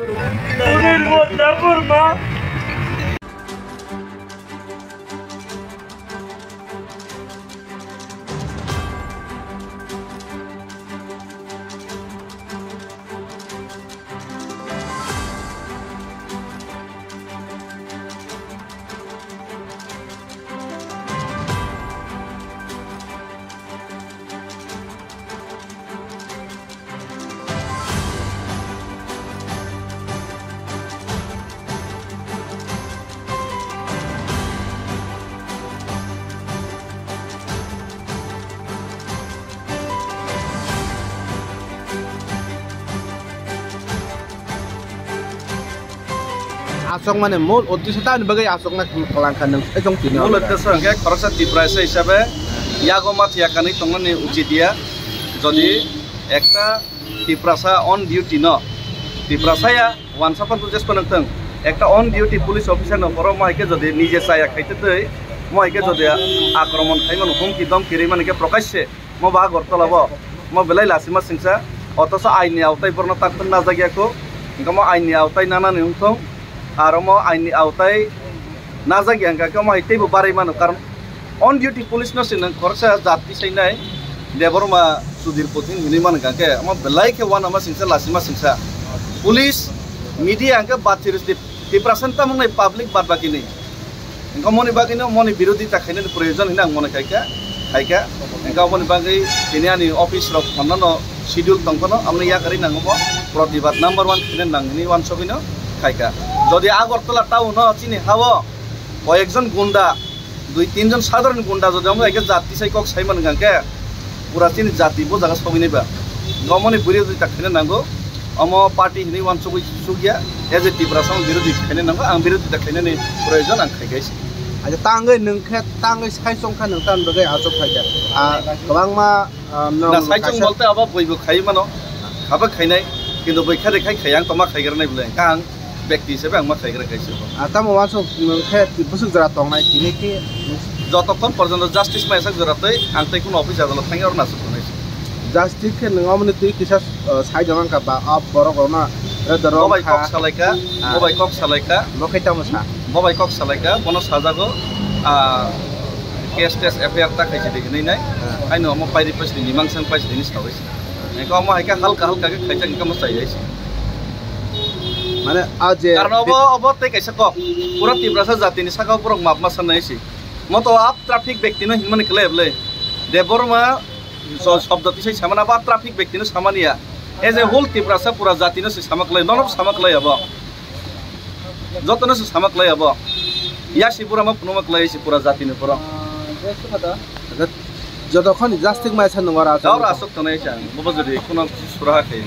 Unir mata kurma. Asok mana mul utus kita sebagai asok nak kelangkaan yang ejong tini. Mul utus orang korasa tiprasa hisabe, ya gomat ya kani tongan ni uji dia. Jadi ekta tiprasa on duty no, tiprasa ya wansapan tujas penentang. Ekta on duty police officer no poro mau ikut jadi nije saya kait itu, mau ikut jadi akraman kaiman hukum kidam kiriman ikut prokasye, mau bah gorto labo, mau belai lasima singsa, atau so aini autai pernah takkan nazar aku, engkau mau aini autai nana nih untung. Aramo aini autai nazar yang kakak mau itu bubarai manu karena on duty police nasi nang korsa jati saya nai dia baru mah sudir putin ini mana kakak ama belai ke wana ama singsa lasima singsa police media angka batir di prasanta mengenai public bat begini engkau mau nih begini mau nih birudi tak ini provision ini ang mau nih kakak engkau mau nih bagi ini ani office rok mana no schedule tongkono amne ya kari nang mau prodibat number 1 ini nang ini one shop ini kakak যদি Agartala town চিনি খাব কয়েকজন গুন্ডা 2-3 জন সাধারণ গুন্ডা যদি আমরা একে জাতি চাই কক চাইমান গাঁকে পুরা চিনি জাতিব জায়গা সবই নেবা গমনি বুড়ি যদি তাকে নাঙ্গো আম পার্টি হিনি ওয়ান সবই সুগিয়া এজ এ টিপ্রাসং বিরোধী খাইনে নাঙ্গো আং বিরোধী তাকে নি প্রয়োজন আং খাইগাইছি Aja tangai nengket tangai saisong kan nengtan bagai asok saja. Kelang ma na saisong bolte aba boibo খাই মানো খাবা খাইনাই কিন্তু বৈখা দেখাই খাইয়াং তমা খাইগার নাই বলে কাং ব্যক্তি হিসেবে আমার খাইগরা খাইছে আতা মাসো খেত বসুক জরা তংনাই কিনে কি যতক্ষণ পর্যন্ত জাস্টিস মাইসাক জরাতে আংতাই কোন অফিস আদালত থাকি আর নাসুক নাইছে জাস্টিস কে নংমনে তুই কিসা সাই জমান কা বা আপ বড় গনা রেদর ববাই কক সালাইকা লখাইতা মসা ববাই কক সালাইকা কোন সাজাগো কেস টেস এফআইআর তা খাইছে দেখি নাই আইনো আম পাইরি পাইছি নিমাংসাং পাইছি জিনিস খাইছে একা আম হাইকা হালকা হালকা কে খাইছে ইনকাম চাই যাইছে মানে আজে কারণ অবতে কাইসা কক পুরা তিব্রাসা জাতিনি সাকাও পুরো মাপমা সানাইছি মতো আপ ট্রাফিক ব্যক্তি ন হিমানে ক্লেবলে দেবরমা শব্দটি সেই সামানা বা ট্রাফিক ব্যক্তি ন সামানিয়া এজ এ হোল তিব্রাসা পুরা জাতি ন সামাকলাই ননব সামাকলাই হব যতন সামাকলাই হব ইয়া সিপুরা মা পুনমাকলাইছি পুরা জাতি ন পুরা যতক্ষণ জাস্টিস মাইসা নংরা দাওরা আসক তনাইছা বব যদি কোন সুরাহা খাই